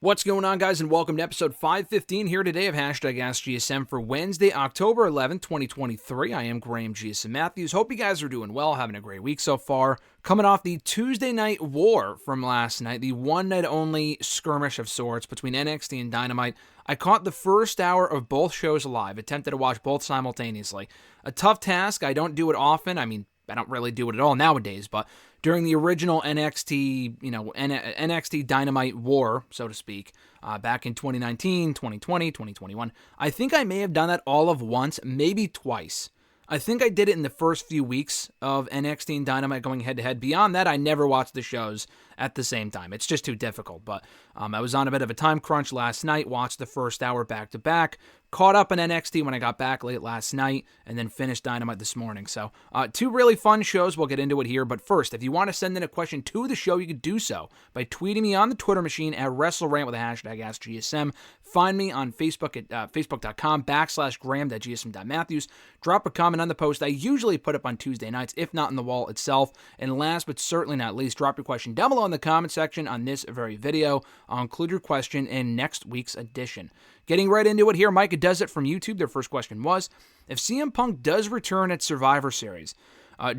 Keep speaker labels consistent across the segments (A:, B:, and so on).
A: What's going on, guys, and welcome to episode 515 here today of #AskGSM for Wednesday, October 11th, 2023. I am Graham GSM Matthews. Hope you guys are doing well, having a great week so far. Coming off the Tuesday night war from last night, the one-night-only skirmish of sorts between NXT and Dynamite. I caught the first hour of both shows live, attempted to watch both simultaneously. A tough task. I don't do it often. I don't really do it at all nowadays, but during the original NXT, NXT Dynamite war, so to speak, back in 2019, 2020, 2021, I think I may have done that all of once, maybe twice. I think I did it in the first few weeks of NXT and Dynamite going head-to-head. Beyond that, I never watched the shows at the same time. It's just too difficult, but I was on a bit of a time crunch last night, watched the first hour back-to-back, caught up in NXT when I got back late last night, and then finished Dynamite this morning. So, two really fun shows. We'll get into it here, but first, if you want to send in a question to the show, you can do so by tweeting me on the Twitter machine at WrestleRant with the hashtag AskGSM. Find me on Facebook at facebook.com/Graham.GSM.Matthews. Drop a comment on the post I usually put up on Tuesday nights, if not in the wall itself. And last but certainly not least, drop your question down below in the comment section on this very video. I'll include your question in next week's edition. Getting right into it here, Micah does it from YouTube. Their first question was, if CM Punk does return at Survivor Series,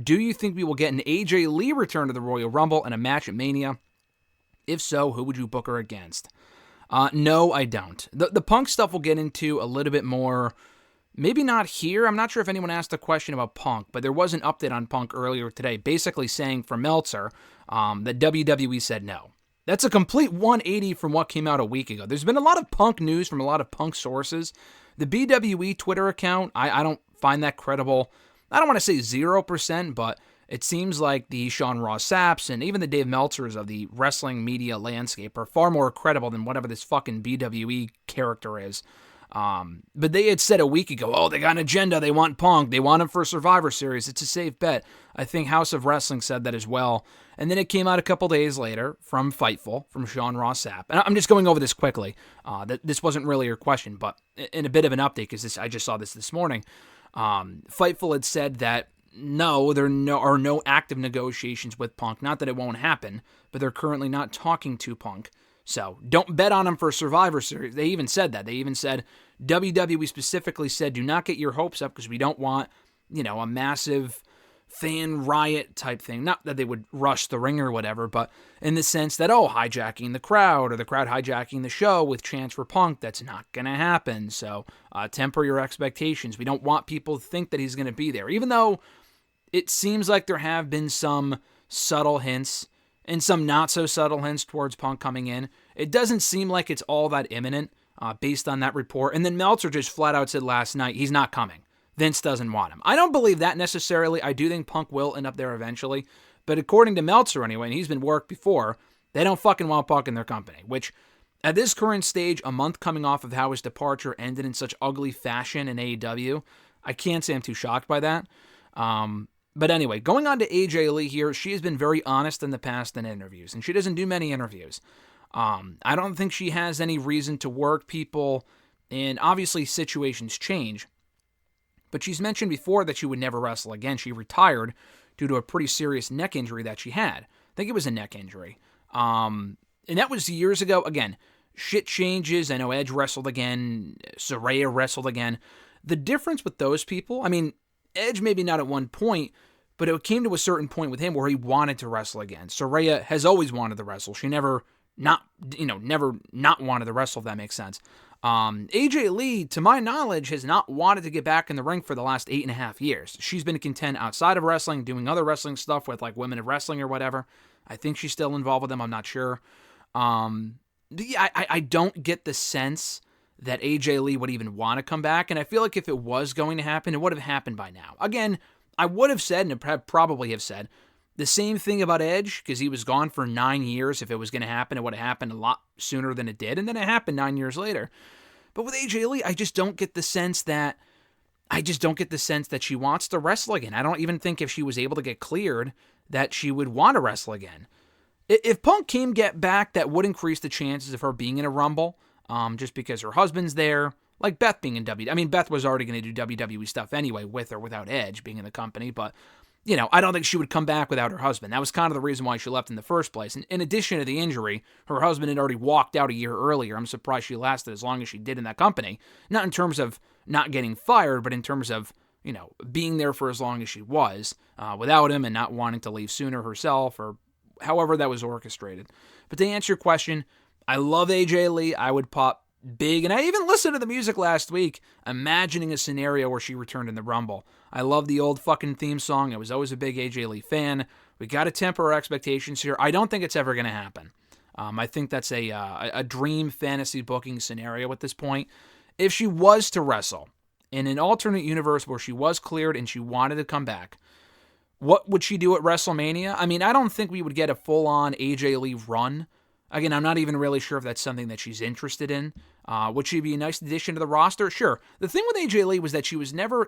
A: do you think we will get an AJ Lee return to the Royal Rumble and a match at Mania? If so, who would you book her against? No, I don't. The Punk stuff we'll get into a little bit more, maybe not here. I'm not sure if anyone asked a question about Punk, but there was an update on Punk earlier today, basically saying from Meltzer that WWE said no. That's a complete 180 from what came out a week ago. There's been a lot of Punk news from a lot of Punk sources. The BWE Twitter account, I don't find that credible. I don't want to say 0%, but it seems like the Sean Ross Sapps and even the Dave Meltzers of the wrestling media landscape are far more credible than whatever this fucking BWE character is. But they had said a week ago, oh, they got an agenda, they want Punk, they want him for Survivor Series, it's a safe bet. I think House of Wrestling said that as well. And then it came out a couple days later from Fightful, from Sean Ross Sapp. And I'm just going over this quickly. This wasn't really your question, but in a bit of an update, because I just saw this morning. Fightful had said that no, there are no active negotiations with Punk. Not that it won't happen, but they're currently not talking to Punk. So don't bet on him for Survivor Series. They even said that. They even said, WWE specifically said, do not get your hopes up because we don't want, a massive fan riot type thing. Not that they would rush the ring or whatever, but in the sense that, hijacking the crowd or the crowd hijacking the show with chants for Punk, that's not going to happen. So temper your expectations. We don't want people to think that he's going to be there. Even though it seems like there have been some subtle hints and some not-so-subtle hints towards Punk coming in. It doesn't seem like it's all that imminent based on that report. And then Meltzer just flat out said last night, he's not coming. Vince doesn't want him. I don't believe that necessarily. I do think Punk will end up there eventually. But according to Meltzer anyway, and he's been worked before, they don't fucking want Punk in their company. Which, at this current stage, a month coming off of how his departure ended in such ugly fashion in AEW, I can't say I'm too shocked by that. But anyway, going on to AJ Lee here, she has been very honest in the past in interviews, and she doesn't do many interviews. I don't think she has any reason to work people, and obviously situations change. But she's mentioned before that she would never wrestle again. She retired due to a pretty serious neck injury that she had. I think it was a neck injury. And that was years ago. Again, shit changes. I know Edge wrestled again. Saraya wrestled again. The difference with those people, Edge maybe not at one point, but it came to a certain point with him where he wanted to wrestle again. Saraya has always wanted to wrestle. She never not wanted to wrestle, if that makes sense. AJ Lee, to my knowledge, has not wanted to get back in the ring for the last 8.5 years. She's been content outside of wrestling, doing other wrestling stuff with like Women of Wrestling or whatever. I think she's still involved with them. I'm not sure. I don't get the sense that AJ Lee would even want to come back, and I feel like if it was going to happen, it would have happened by now. Again, I would have said, and probably have said, the same thing about Edge, because he was gone for 9 years. If it was going to happen, it would have happened a lot sooner than it did, and then it happened 9 years later. But with AJ Lee, I just don't get the sense that she wants to wrestle again. I don't even think if she was able to get cleared that she would want to wrestle again. If Punk came get back, that would increase the chances of her being in a Rumble, just because her husband's there. Like Beth being in WWE. Beth was already going to do WWE stuff anyway, with or without Edge being in the company, but I don't think she would come back without her husband. That was kind of the reason why she left in the first place. And in addition to the injury, her husband had already walked out a year earlier. I'm surprised she lasted as long as she did in that company. Not in terms of not getting fired, but in terms of, being there for as long as she was without him and not wanting to leave sooner herself, or however that was orchestrated. But to answer your question, I love AJ Lee. I would pop big, and I even listened to the music last week, imagining a scenario where she returned in the Rumble. I love the old fucking theme song. I was always a big AJ Lee fan. We got to temper our expectations here. I don't think it's ever going to happen. I think that's a dream fantasy booking scenario at this point. If she was to wrestle in an alternate universe where she was cleared and she wanted to come back, what would she do at WrestleMania? I mean, I don't think we would get a full-on AJ Lee run. Again, I'm not even really sure if that's something that she's interested in. Would she be a nice addition to the roster? Sure. The thing with AJ Lee was that she was never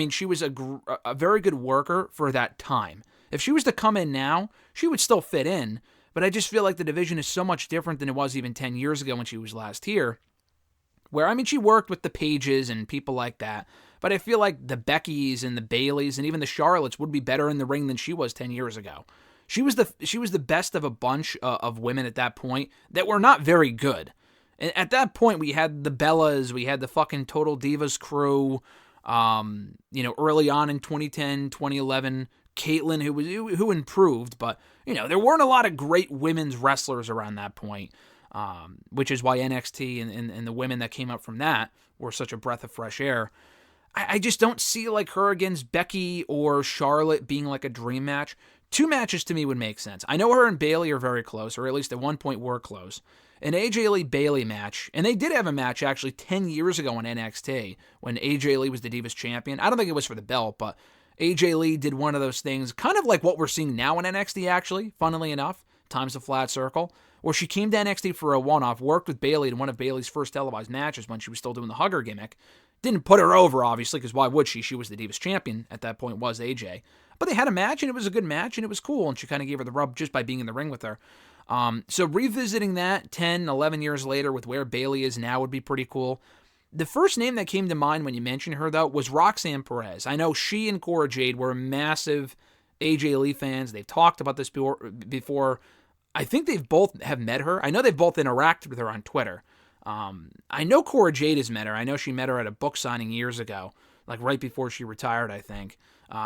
A: she was a very good worker for that time. If she was to come in now, she would still fit in, but I just feel like the division is so much different than it was even 10 years ago when she was last here. Where, she worked with the Paiges and people like that, but I feel like the Beckys and the Baileys and even the Charlottes would be better in the ring than she was 10 years ago. She was the best of a bunch of women at that point that were not very good. And at that point, we had the Bellas, we had the fucking Total Divas crew. Early on in 2010, 2011, Caitlyn, who improved, but there weren't a lot of great women's wrestlers around that point. Which is why NXT and the women that came up from that were such a breath of fresh air. I just don't see like her against Becky or Charlotte being like a dream match. 2 matches to me would make sense. I know her and Bayley are very close, or at least at one point were close. An AJ Lee Bayley match, and they did have a match actually 10 years ago on NXT when AJ Lee was the Divas champion. I don't think it was for the belt, but AJ Lee did one of those things, kind of like what we're seeing now in NXT actually, funnily enough, times a flat circle, where she came to NXT for a one-off, worked with Bayley in one of Bayley's first televised matches when she was still doing the hugger gimmick. Didn't put her over, obviously, because why would she? She was the Divas champion at that point, was AJ. But they had a match, and it was a good match, and it was cool, and she kind of gave her the rub just by being in the ring with her. So revisiting that 10, 11 years later with where Bayley is now would be pretty cool. The first name that came to mind when you mentioned her, though, was Roxanne Perez. I know she and Cora Jade were massive AJ Lee fans. They've talked about this before. I think they've both have met her. I know they've both interacted with her on Twitter. I know Cora Jade has met her. I know she met her at a book signing years ago, like right before she retired, I think.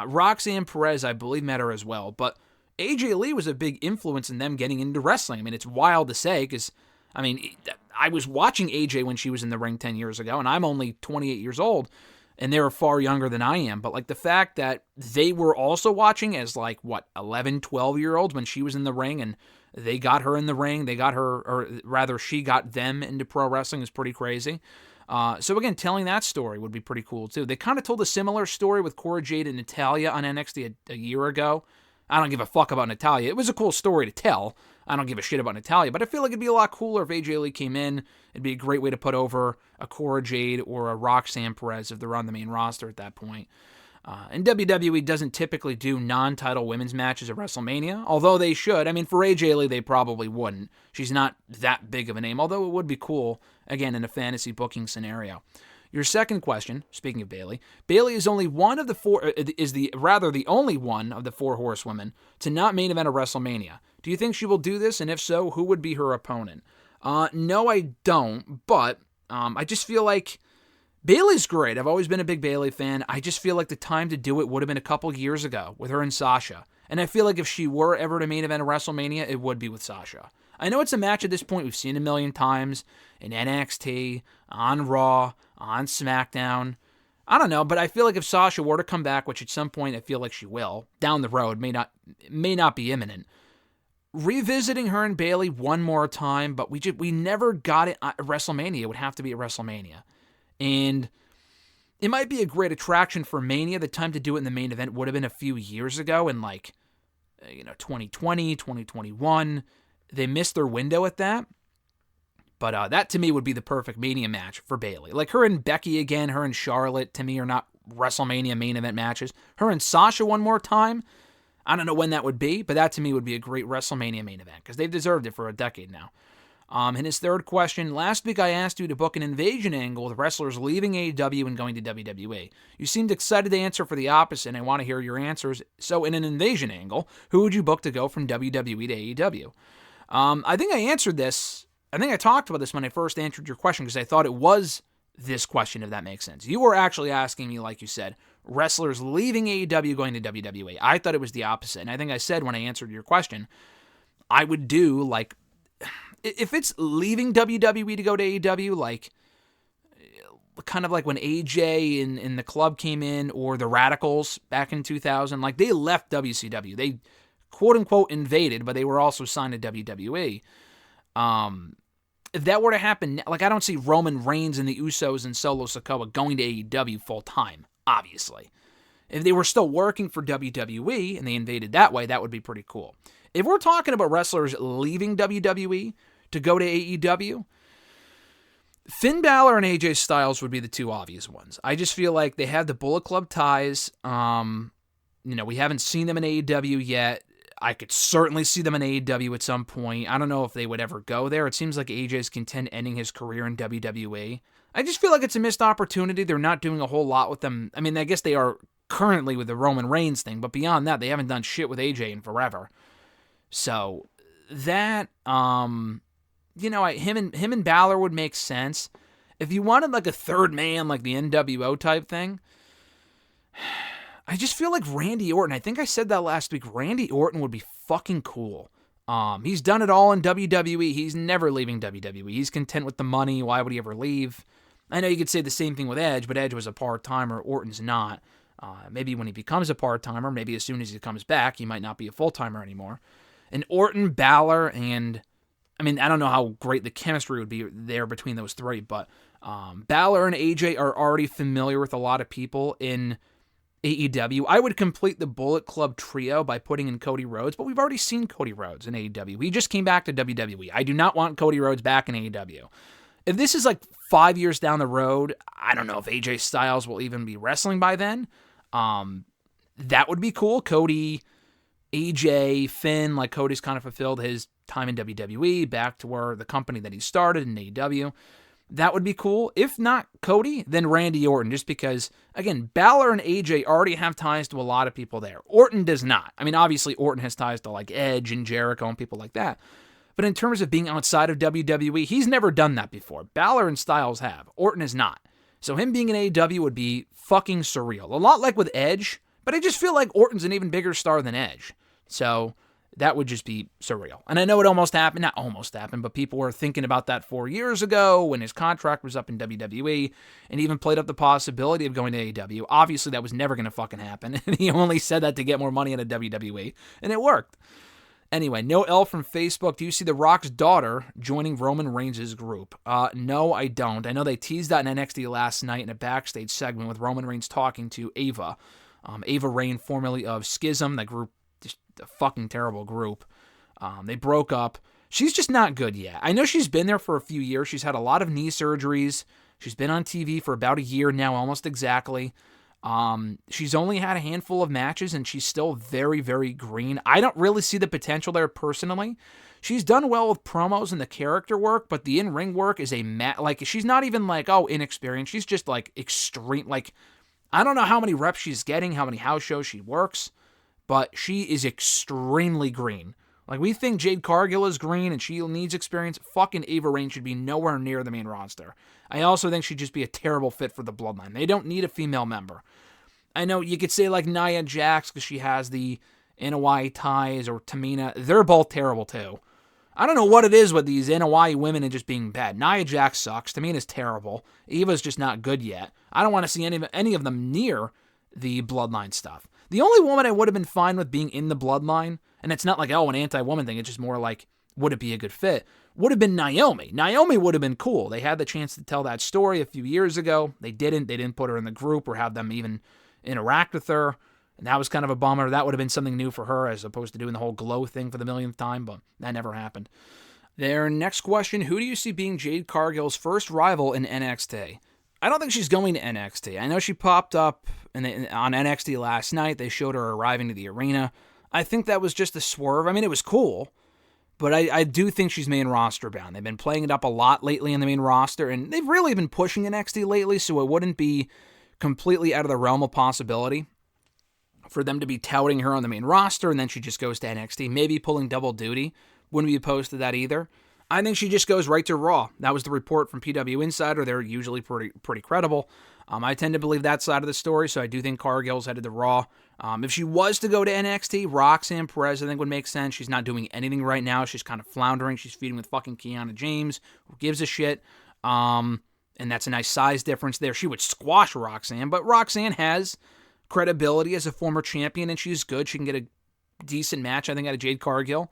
A: Roxanne Perez, I believe, met her as well. But AJ Lee was a big influence in them getting into wrestling. I mean, it's wild to say because, I was watching AJ when she was in the ring 10 years ago, and I'm only 28 years old, and they were far younger than I am. But, like, the fact that they were also watching as, 11, 12-year-olds when she was in the ring, and they got her in the ring, they got her, or rather, she got them into pro wrestling is pretty crazy. So, again, telling that story would be pretty cool, too. They kind of told a similar story with Cora Jade and Natalya on NXT a year ago. I don't give a fuck about Natalya. It was a cool story to tell. I don't give a shit about Natalya, but I feel like it'd be a lot cooler if AJ Lee came in. It'd be a great way to put over a Cora Jade or a Roxanne Perez if they're on the main roster at that point. And WWE doesn't typically do non-title women's matches at WrestleMania, although they should. For AJ Lee, they probably wouldn't. She's not that big of a name, although it would be cool, again, in a fantasy booking scenario. Your second question, speaking of Bayley is only one of the four, the only one of the 4 horsewomen to not main event a WrestleMania. Do you think she will do this? And if so, who would be her opponent? No, I don't, but I just feel like Bayley's great. I've always been a big Bayley fan. I just feel like the time to do it would have been a couple years ago with her and Sasha. And I feel like if she were ever to main event a WrestleMania, it would be with Sasha. I know it's a match at this point we've seen a million times in NXT, on Raw, on SmackDown. I don't know, but I feel like if Sasha were to come back, which at some point I feel like she will, down the road, may not be imminent, revisiting her and Bayley one more time, but we never got it at WrestleMania. It would have to be at WrestleMania. And it might be a great attraction for Mania. The time to do it in the main event would have been a few years ago in 2020, 2021. They missed their window at that. But that to me would be the perfect Mania match for Bayley. Like her and Becky again, her and Charlotte to me are not WrestleMania main event matches. Her and Sasha one more time, I don't know when that would be, but that to me would be a great WrestleMania main event because they've deserved it for a decade now. And his third question, last week I asked you to book an invasion angle with wrestlers leaving AEW and going to WWE. You seemed excited to answer for the opposite, and I want to hear your answers. So in an invasion angle, who would you book to go from WWE to AEW? I think I answered this. I think I talked about this when I first answered your question because I thought it was this question, if that makes sense. You were actually asking me, like you said, wrestlers leaving AEW going to WWE. I thought it was the opposite. And I think I said when I answered your question, I would do like, if it's leaving WWE to go to AEW, like kind of like when AJ and the club came in, or the Radicals back in 2000, like they left WCW. They quote unquote invaded, but they were also signed to WWE. If that were to happen, like I don't see Roman Reigns and the Usos and Solo Sikoa going to AEW full time, obviously. If they were still working for WWE and they invaded that way, that would be pretty cool. If we're talking about wrestlers leaving WWE to go to AEW, Finn Balor and AJ Styles would be the two obvious ones. I just feel like they have the Bullet Club ties. We haven't seen them in AEW yet. I could certainly see them in AEW at some point. I don't know if they would ever go there. It seems like AJ's content ending his career in WWE. I just feel like it's a missed opportunity. They're not doing a whole lot with them. I mean, I guess they are currently with the Roman Reigns thing, but beyond that, they haven't done shit with AJ in forever. So that, him and Balor would make sense. If you wanted like a third man, like the NWO type thing, I just feel like Randy Orton. I think I said that last week. Randy Orton would be fucking cool. He's done it all in WWE. He's never leaving WWE. He's content with the money. Why would he ever leave? I know you could say the same thing with Edge, but Edge was a part-timer. Orton's not. Maybe when he becomes a part-timer, maybe as soon as he comes back, he might not be a full-timer anymore. And Orton, Balor, and I mean, I don't know how great the chemistry would be there between those three, but Balor and AJ are already familiar with a lot of people in AEW. I would complete the Bullet Club trio by putting in Cody Rhodes, but we've already seen Cody Rhodes in AEW. He just came back to WWE. I do not want Cody Rhodes back in AEW. If this is like 5 years down the road, I don't know if AJ Styles will even be wrestling by then. That would be cool. Cody, AJ, Finn, like Cody's kind of fulfilled his time in WWE, back to where the company that he started in AEW. That would be cool. If not Cody, then Randy Orton, just because, again, Balor and AJ already have ties to a lot of people there. Orton does not. I mean, obviously, Orton has ties to like Edge and Jericho and people like that. But in terms of being outside of WWE, he's never done that before. Balor and Styles have. Orton is not. So him being in AEW would be fucking surreal. A lot like with Edge, but I just feel like Orton's an even bigger star than Edge. So that would just be surreal. And I know it almost happened. Not almost happened, but people were thinking about that 4 years ago when his contract was up in WWE and even played up the possibility of going to AEW. Obviously, that was never going to fucking happen. And he only said that to get more money out of WWE. And it worked. Anyway, No L from Facebook. Do you see The Rock's daughter joining Roman Reigns' group? No, I don't. I know they teased that in NXT last night in a backstage segment with Roman Reigns talking to Ava. Ava Raine, formerly of Schism, that group, just a fucking terrible group. They broke up. She's just not good yet. I know she's been there for a few years. She's had a lot of knee surgeries. She's been on TV for about a year now, almost exactly. She's only had a handful of matches, and she's still very, very green. I don't really see the potential there personally. She's done well with promos and the character work, but the in-ring work is like, she's not even like, inexperienced. She's just like extreme. Like, I don't know how many reps she's getting, how many house shows she works, but she is extremely green. Like, we think Jade Cargill is green and she needs experience. Fucking Ava Raine should be nowhere near the main roster. I also think she'd just be a terrible fit for the Bloodline. They don't need a female member. I know you could say like Nia Jax because she has the NOI ties, or Tamina. They're both terrible too. I don't know what it is with these NOI women and just being bad. Nia Jax sucks. Tamina's terrible. Eva's just not good yet. I don't want to see any of them near the Bloodline stuff. The only woman I would have been fine with being in the Bloodline, and it's not like, an anti-woman thing, it's just more like, would it be a good fit, would have been Naomi. Naomi would have been cool. They had the chance to tell that story a few years ago. They didn't. They didn't put her in the group or have them even interact with her, and that was kind of a bummer. That would have been something new for her as opposed to doing the whole glow thing for the millionth time, but that never happened. Their next question, who do you see being Jade Cargill's first rival in NXT? I don't think she's going to NXT. I know she popped up on NXT last night. They showed her arriving to the arena. I think that was just a swerve. I mean, it was cool, but I do think she's main roster bound. They've been playing it up a lot lately in the main roster, and they've really been pushing NXT lately, so it wouldn't be completely out of the realm of possibility for them to be touting her on the main roster, and then she just goes to NXT, maybe pulling double duty. Wouldn't be opposed to that either. I think she just goes right to Raw. That was the report from PW Insider. They're usually pretty credible. I tend to believe that side of the story, so I do think Cargill's headed to Raw. If she was to go to NXT, Roxanne Perez I think would make sense. She's not doing anything right now. She's kind of floundering. She's feuding with fucking Kiana James. Who gives a shit? And that's a nice size difference there. She would squash Roxanne, but Roxanne has credibility as a former champion, and she's good. She can get a decent match, I think, out of Jade Cargill.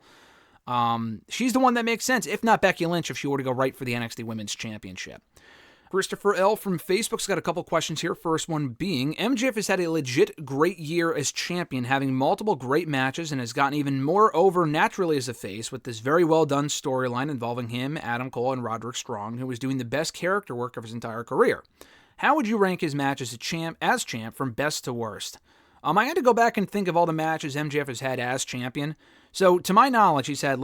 A: She's the one that makes sense, if not Becky Lynch, if she were to go right for the NXT Women's Championship. Christopher L. from Facebook's got a couple questions here. First one being, MJF has had a legit great year as champion, having multiple great matches, and has gotten even more over naturally as a face with this very well done storyline involving him, Adam Cole, and Roderick Strong, who was doing the best character work of his entire career. How would you rank his match as champ from best to worst? I had to go back and think of all the matches MJF has had as champion. So, to my knowledge, he's had,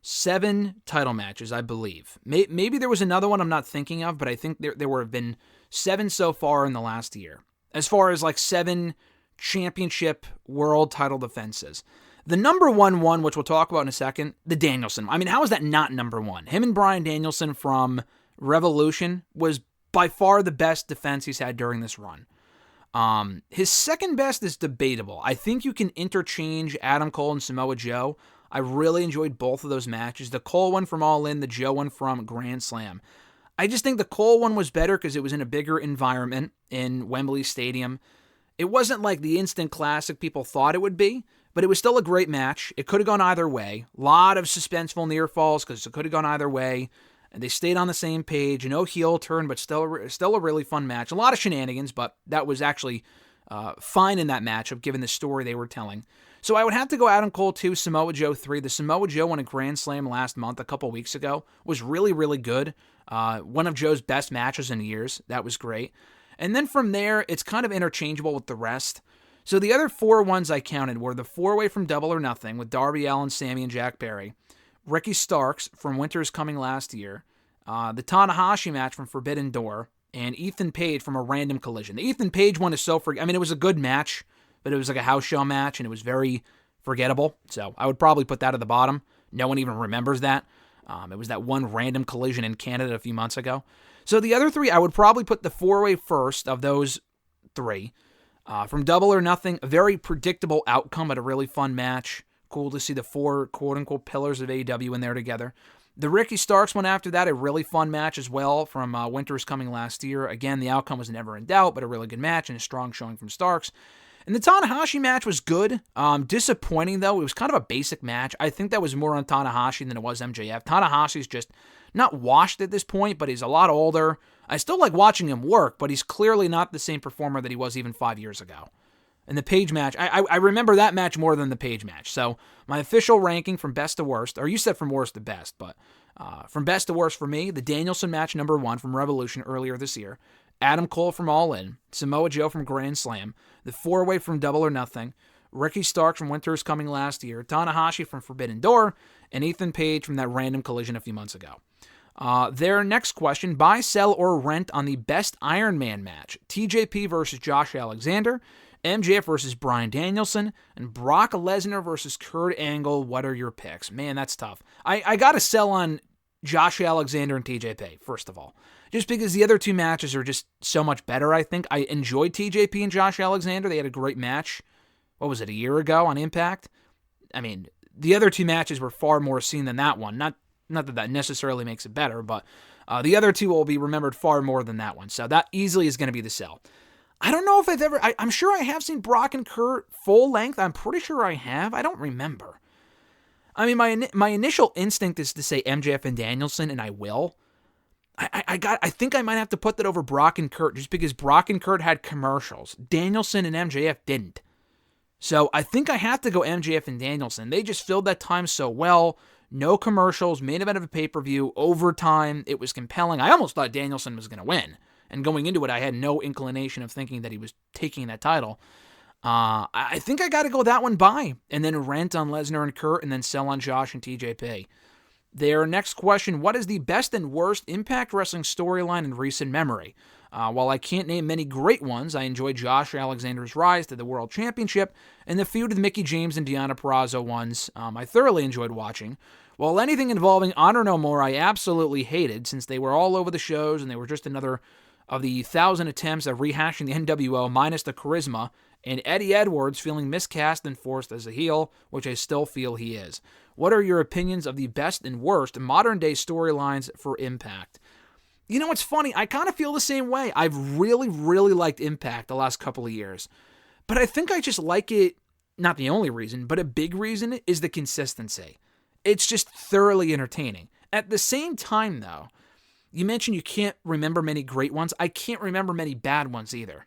A: 7 title matches, I believe. Maybe there was another one I'm not thinking of, but I think there have been 7 so far in the last year. As far as, 7 championship world title defenses. The number one, which we'll talk about in a second, the Danielson. I mean, how is that not number one? Him and Bryan Danielson from Revolution was by far the best defense he's had during this run. His second best is debatable. I think you can interchange Adam Cole and Samoa Joe. I really enjoyed both of those matches. The Cole one from All In, the Joe one from Grand Slam. I just think the Cole one was better because it was in a bigger environment in Wembley Stadium. It wasn't like the instant classic people thought it would be, but it was still a great match. It could have gone either way. A lot of suspenseful near falls because it could have gone either way. And they stayed on the same page. No heel turn, but still a really fun match. A lot of shenanigans, but that was actually fine in that matchup, given the story they were telling. So I would have to go Adam Cole 2, Samoa Joe 3. The Samoa Joe won a Grand Slam last month, a couple weeks ago. Was really, really good. One of Joe's best matches in years. That was great. And then from there, it's kind of interchangeable with the rest. So the other 4 ones I counted were the 4-way from Double or Nothing with Darby Allin, Sammy, and Jack Perry. Ricky Starks from Winter's Coming last year, the Tanahashi match from Forbidden Door, and Ethan Page from a Random Collision. The Ethan Page one is so it was a good match, but it was like a house show match, and it was very forgettable, so I would probably put that at the bottom. No one even remembers that. It was that one Random Collision in Canada a few months ago. So the other 3, I would probably put the 4-way first of those 3. From Double or Nothing, a very predictable outcome, but a really fun match. Cool to see the 4 quote-unquote pillars of AEW in there together. The Ricky Starks one after that, a really fun match as well from Winter's Coming last year. Again, the outcome was never in doubt, but a really good match and a strong showing from Starks. And the Tanahashi match was good. Disappointing, though. It was kind of a basic match. I think that was more on Tanahashi than it was MJF. Tanahashi's just not washed at this point, but he's a lot older. I still like watching him work, but he's clearly not the same performer that he was even 5 years ago. And the Page match, I remember that match more than the Page match. So my official ranking from best to worst, or you said from worst to best, but from best to worst for me, the Danielson match number 1 from Revolution earlier this year, Adam Cole from All In, Samoa Joe from Grand Slam, the 4-way from Double or Nothing, Ricky Starks from Winter's Coming last year, Tanahashi from Forbidden Door, and Ethan Page from that Random Collision a few months ago. Their next question, buy, sell, or rent on the best Iron Man match, TJP versus Josh Alexander, MJF versus Bryan Danielson, and Brock Lesnar versus Kurt Angle. What are your picks? Man, that's tough. I got to sell on Josh Alexander and TJP, first of all. Just because the other 2 matches are just so much better, I think. I enjoyed TJP and Josh Alexander. They had a great match. What was it, a year ago on Impact? I mean, the other 2 matches were far more seen than that one. Not that necessarily makes it better, but the other 2 will be remembered far more than that one. So that easily is going to be the sell. I don't know if I've ever... I'm sure I have seen Brock and Kurt full length. I'm pretty sure I have. I don't remember. I mean, my initial instinct is to say MJF and Danielson, and I will. I think I might have to put that over Brock and Kurt, just because Brock and Kurt had commercials. Danielson and MJF didn't. So I think I have to go MJF and Danielson. They just filled that time so well. No commercials, main event of a pay-per-view, overtime. It was compelling. I almost thought Danielson was going to win. And going into it, I had no inclination of thinking that he was taking that title. I think I got to go that one by, and then rent on Lesnar and Kurt, and then sell on Josh and TJP. Their next question, what is the best and worst Impact Wrestling storyline in recent memory? While I can't name many great ones, I enjoyed Josh Alexander's rise to the World Championship and the feud with Mickie James and Deonna Purrazzo ones I thoroughly enjoyed watching. While anything involving Honor No More I absolutely hated, since they were all over the shows and they were just another of the 1,000 attempts at rehashing the NWO minus the charisma, and Eddie Edwards feeling miscast and forced as a heel, which I still feel he is. What are your opinions of the best and worst modern-day storylines for Impact? You know, it's funny, I kind of feel the same way. I've really, really liked Impact the last couple of years. But I think I just like it, not the only reason, but a big reason is the consistency. It's just thoroughly entertaining. At the same time, though, you mentioned you can't remember many great ones. I can't remember many bad ones either.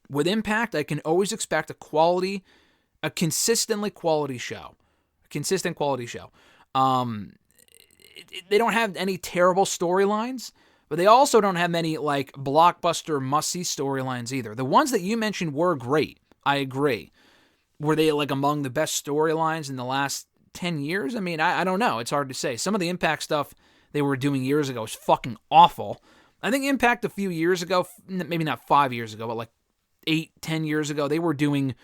A: With Impact, I can always expect a consistently quality show. A consistent quality show. They don't have any terrible storylines, but they also don't have many like blockbuster must-see storylines either. The ones that you mentioned were great. I agree. Were they like among the best storylines in the last 10 years? I mean, I don't know. It's hard to say. Some of the Impact stuff they were doing years ago was fucking awful. I think Impact a few years ago, maybe not 5 years ago, but like 8-10 years ago, they were doing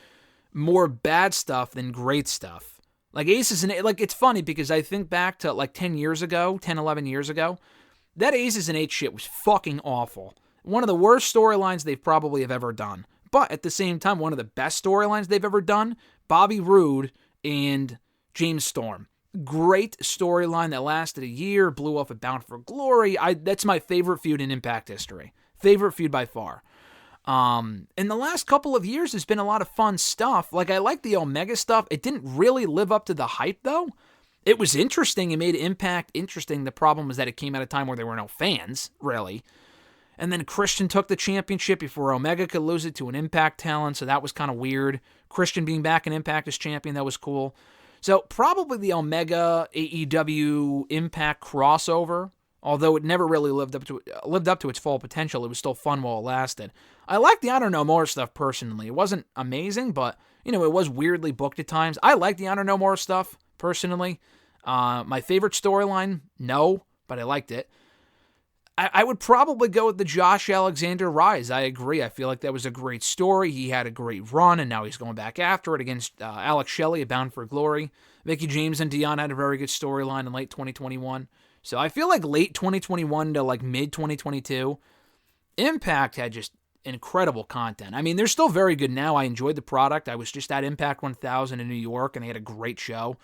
A: more bad stuff than great stuff. Like Aces and like it's funny because I think back to like 10, 11 years ago, that Aces and 8 shit was fucking awful. One of the worst storylines they've probably have ever done. But at the same time, one of the best storylines they've ever done, Bobby Roode and James Storm. Great storyline that lasted a year, blew off at Bound for Glory. That's my favorite feud in Impact history. Favorite feud by far. In the last couple of years, there's been a lot of fun stuff. Like, I like the Omega stuff. It didn't really live up to the hype, though. It was interesting. It made Impact interesting. The problem was that it came at a time where there were no fans, really. And then Christian took the championship before Omega could lose it to an Impact talent, so that was kind of weird. Christian being back in Impact as champion, that was cool. So probably the Omega AEW Impact crossover, although it never really lived up to its full potential. It was still fun while it lasted. I like the Honor No More stuff personally. It wasn't amazing, but it was weirdly booked at times. I like the Honor No More stuff personally. My favorite storyline, no, but I liked it. I would probably go with the Josh Alexander rise. I agree. I feel like that was a great story. He had a great run, and now he's going back after it against Alex Shelley at Bound for Glory. Mickie James and Deonna had a very good storyline in late 2021. So I feel like late 2021 to like mid 2022, Impact had just incredible content. I mean, they're still very good now. I enjoyed the product. I was just at Impact 1000 in New York, and they had a great show.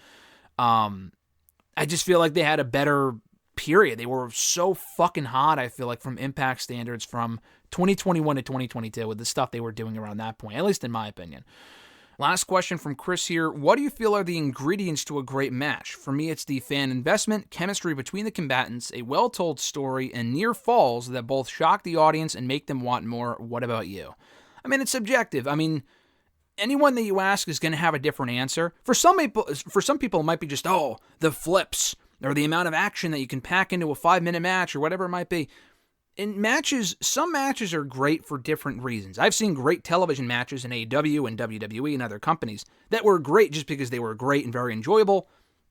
A: I just feel like they had a better period. They were so fucking hot, I feel like, from Impact standards from 2021 to 2022 with the stuff they were doing around that point, at least in my opinion. Last question from Chris here. What do you feel are the ingredients to a great match? For me, it's the fan investment, chemistry between the combatants, a well-told story, and near falls that both shock the audience and make them want more. What about you? I mean, it's subjective. I mean, anyone that you ask is going to have a different answer. For some people, it might be just, the flips, or the amount of action that you can pack into a 5-minute match, or whatever it might be. In matches, some matches are great for different reasons. I've seen great television matches in AEW and WWE and other companies that were great just because they were great and very enjoyable.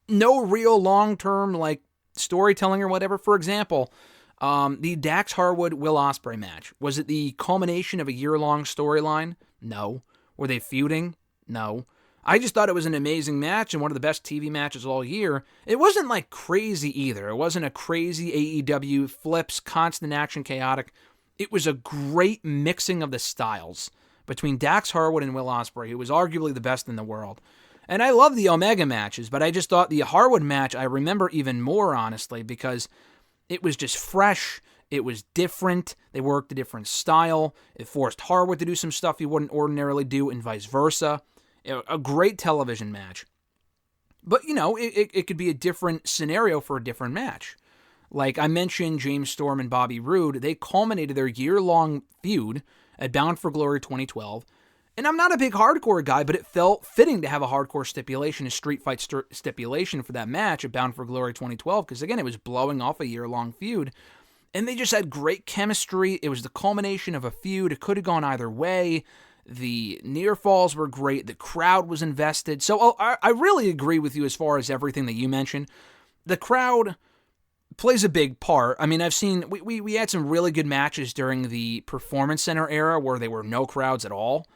A: No real long-term, like, storytelling or whatever. For example, the Dax Harwood-Will Ospreay match. Was it the culmination of a year-long storyline? No. Were they feuding? No. I just thought it was an amazing match and one of the best TV matches all year. It wasn't like crazy either. It wasn't a crazy AEW flips, constant action, chaotic. It was a great mixing of the styles between Dax Harwood and Will Ospreay, who was arguably the best in the world. And I love the Omega matches, but I just thought the Harwood match I remember even more, honestly, because it was just fresh. It was different. They worked a different style. It forced Harwood to do some stuff he wouldn't ordinarily do and vice versa. A great television match. But, it could be a different scenario for a different match. Like I mentioned, James Storm and Bobby Roode, they culminated their year-long feud at Bound for Glory 2012. And I'm not a big hardcore guy, but it felt fitting to have a hardcore stipulation, a street fight stipulation for that match at Bound for Glory 2012, because again, it was blowing off a year-long feud. And they just had great chemistry. It was the culmination of a feud. It could have gone either way. The near falls were great. The crowd was invested. So I really agree with you as far as everything that you mentioned. The crowd plays a big part. I mean, I've seen, we had some really good matches during the Performance Center era where there were no crowds at all.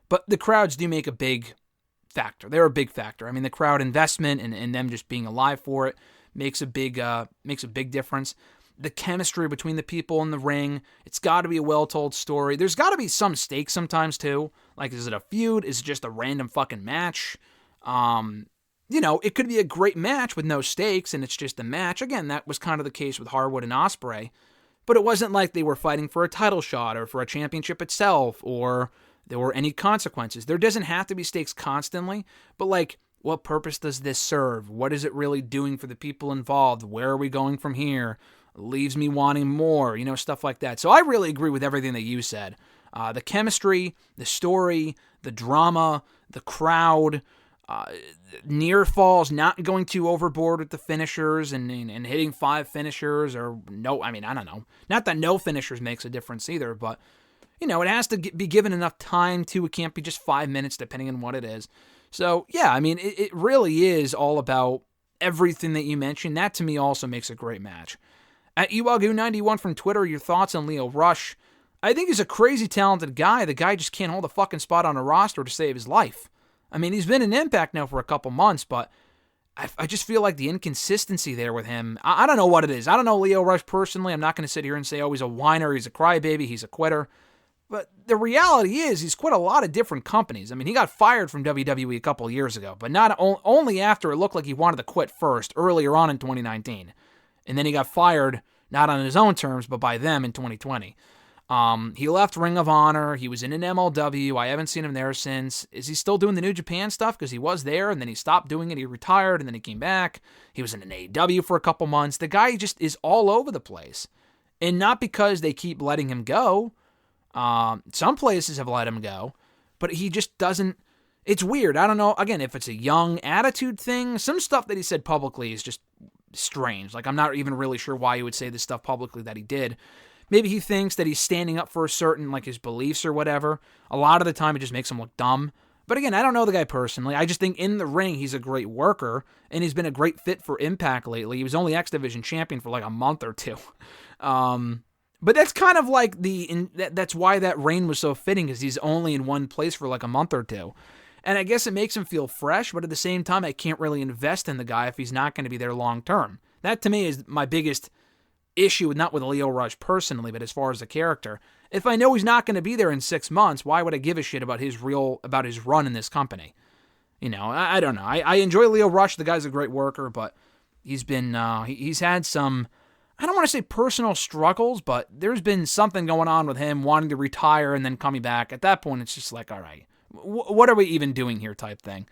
A: But the crowds do make a big factor. They're a big factor. I mean, the crowd investment and them just being alive for it makes a big difference. The chemistry between the people in the ring, it's got to be a well-told story. There's got to be some stakes sometimes, too. Like, is it a feud? Is it just a random fucking match? It could be a great match with no stakes, and it's just a match. Again, that was kind of the case with Harwood and Ospreay. But it wasn't like they were fighting for a title shot or for a championship itself, or there were any consequences. There doesn't have to be stakes constantly, but like, what purpose does this serve? What is it really doing for the people involved? Where are we going from here? Leaves me wanting more, stuff like that. So I really agree with everything that you said. The chemistry, the story, the drama, the crowd, near falls, not going too overboard with the finishers and hitting 5 finishers or no, I don't know. Not that no finishers makes a difference either, but, it has to be given enough time to, it can't be just 5 minutes depending on what it is. So, yeah, it really is all about everything that you mentioned. That to me also makes a great match. At Ewagu91 from Twitter, your thoughts on Lio Rush. I think he's a crazy talented guy. The guy just can't hold a fucking spot on a roster to save his life. He's been in Impact now for a couple months, but I just feel like the inconsistency there with him, I don't know what it is. I don't know Lio Rush personally. I'm not going to sit here and say, oh, he's a whiner, he's a crybaby, he's a quitter. But the reality is he's quit a lot of different companies. He got fired from WWE a couple years ago, but not only after it looked like he wanted to quit first, earlier on in 2019. And then he got fired, not on his own terms, but by them in 2020. He left Ring of Honor. He was in an MLW. I haven't seen him there since. Is he still doing the New Japan stuff? Because he was there, and then he stopped doing it. He retired, and then he came back. He was in an AEW for a couple months. The guy just is all over the place. And not because they keep letting him go. Some places have let him go. But he just doesn't... It's weird. I don't know, again, if it's a young attitude thing. Some stuff that he said publicly is just strange. Like, I'm not even really sure why he would say this stuff publicly that he did. Maybe he thinks that he's standing up for a certain, like, his beliefs or whatever. A lot of the time, it just makes him look dumb. But again, I don't know the guy personally. I just think in the ring, he's a great worker, and he's been a great fit for Impact lately. He was only X Division champion for like a month or two. But that's kind of like that's why that reign was so fitting, because he's only in one place for like a month or two. And I guess it makes him feel fresh, but at the same time, I can't really invest in the guy if he's not going to be there long term. That, to me, is my biggest issue, not with Lio Rush personally, but as far as the character. If I know he's not going to be there in 6 months, why would I give a shit about his run in this company? I don't know. I enjoy Lio Rush. The guy's a great worker, but he's been he's had some, I don't want to say personal struggles, but there's been something going on with him wanting to retire and then coming back. At that point, it's just like, all right, what are we even doing here type thing.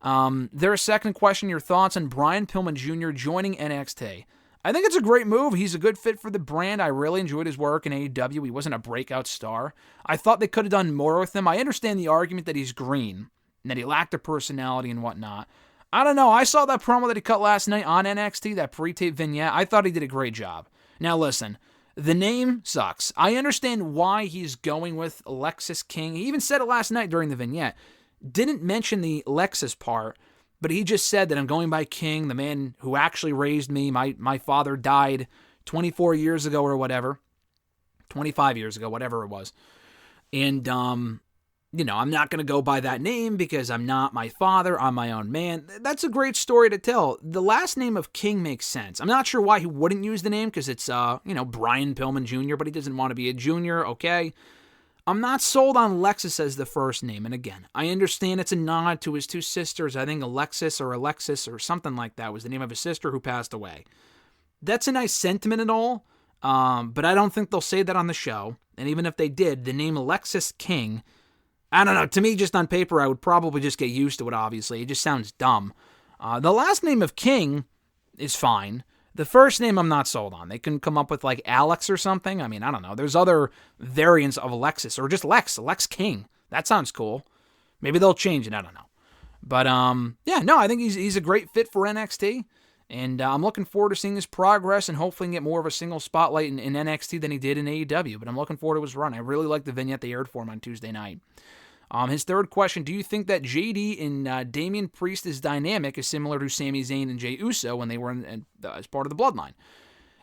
A: Their second question, your thoughts on Brian Pillman Jr. joining NXT. I think it's a great move. He's a good fit for the brand. I really enjoyed his work in AEW. He wasn't a breakout star. I thought they could have done more with him. I understand the argument that he's green and that he lacked a personality and whatnot. I don't know. I saw that promo that he cut last night on NXT, that pre-tape vignette. I thought he did a great job. Now listen, the name sucks. I understand why he's going with Lexis King. He even said it last night during the vignette. Didn't mention the Lexis part, but he just said that I'm going by King, the man who actually raised me. My father died 24 years ago or whatever. 25 years ago, whatever it was. And, I'm not going to go by that name because I'm not my father. I'm my own man. That's a great story to tell. The last name of King makes sense. I'm not sure why he wouldn't use the name because it's, Brian Pillman Jr., but he doesn't want to be a junior. Okay. I'm not sold on Lexis as the first name. And again, I understand it's a nod to his two sisters. I think Alexis or something like that was the name of his sister who passed away. That's a nice sentiment and all, but I don't think they'll say that on the show. And even if they did, the name Lexis King, I don't know. To me, just on paper, I would probably just get used to it, obviously. It just sounds dumb. The last name of King is fine. The first name I'm not sold on. They can come up with like Alex or something. I don't know. There's other variants of Alexis or just Lex King. That sounds cool. Maybe they'll change it. I don't know. But I think he's a great fit for NXT. And I'm looking forward to seeing his progress and hopefully get more of a single spotlight in NXT than he did in AEW. But I'm looking forward to his run. I really like the vignette they aired for him on Tuesday night. His third question, do you think that JD and Damian Priest's dynamic is similar to Sami Zayn and Jey Uso when they were as part of the Bloodline?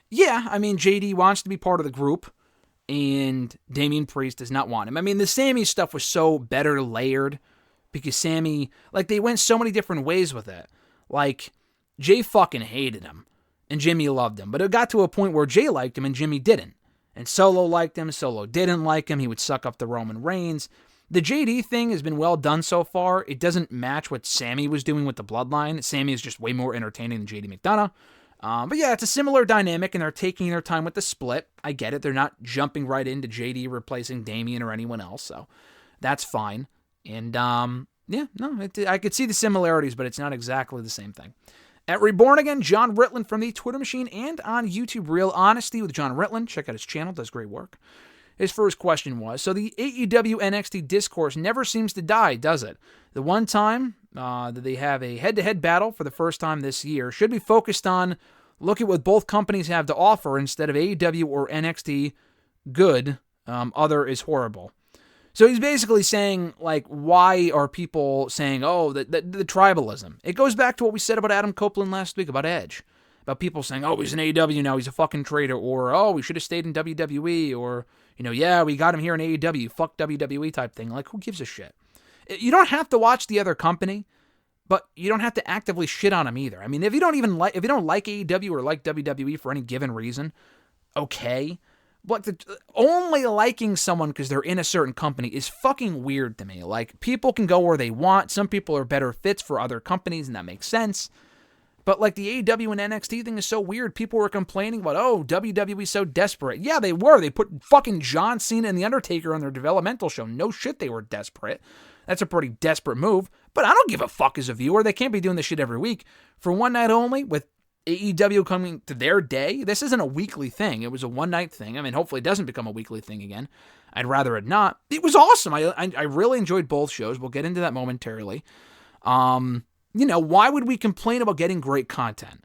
A: Yeah, I mean, JD wants to be part of the group, and Damian Priest does not want him. I mean, the Sami stuff was so better layered, because Sami, like, they went so many different ways with it. Like, Jay fucking hated him, and Jimmy loved him. But it got to a point where Jay liked him and Jimmy didn't. And Solo liked him, Solo didn't like him. He would suck up the Roman Reigns. The JD thing has been well done so far. It doesn't match what Sami was doing with the Bloodline. Sami is just way more entertaining than JD McDonough. But yeah, it's a similar dynamic, and they're taking their time with the split. I get it. They're not jumping right into JD replacing Damian or anyone else, so that's fine. And I could see the similarities, but it's not exactly the same thing. At Reborn Again, John Ritland from the Twitter machine and on YouTube, Real Honesty with John Ritland. Check out his channel, does great work. His first question was, so the AEW NXT discourse never seems to die, does it? The one time that they have a head-to-head battle for the first time this year should be focused on look at what both companies have to offer instead of AEW or NXT good, other is horrible. So he's basically saying, like, why are people saying, oh, the tribalism? It goes back to what we said about Adam Copeland last week, about Edge. About people saying, oh, he's in AEW now, he's a fucking traitor. Or, oh, we should have stayed in WWE. Or, yeah, we got him here in AEW, fuck WWE type thing. Like, who gives a shit? You don't have to watch the other company, but you don't have to actively shit on them either. I mean, if you don't like AEW or like WWE for any given reason, okay. But only liking someone because they're in a certain company is fucking weird to me. Like, people can go where they want. Some people are better fits for other companies, and that makes sense. But, like, the AEW and NXT thing is so weird. People were complaining about, oh, WWE's so desperate. Yeah, they were. They put fucking John Cena and The Undertaker on their developmental show. No shit, they were desperate. That's a pretty desperate move. But I don't give a fuck as a viewer. They can't be doing this shit every week. For one night only, with AEW coming to their day, this isn't a weekly thing. It was a one-night thing. I mean, hopefully it doesn't become a weekly thing again. I'd rather it not. It was awesome. I really enjoyed both shows. We'll get into that momentarily. Why would we complain about getting great content?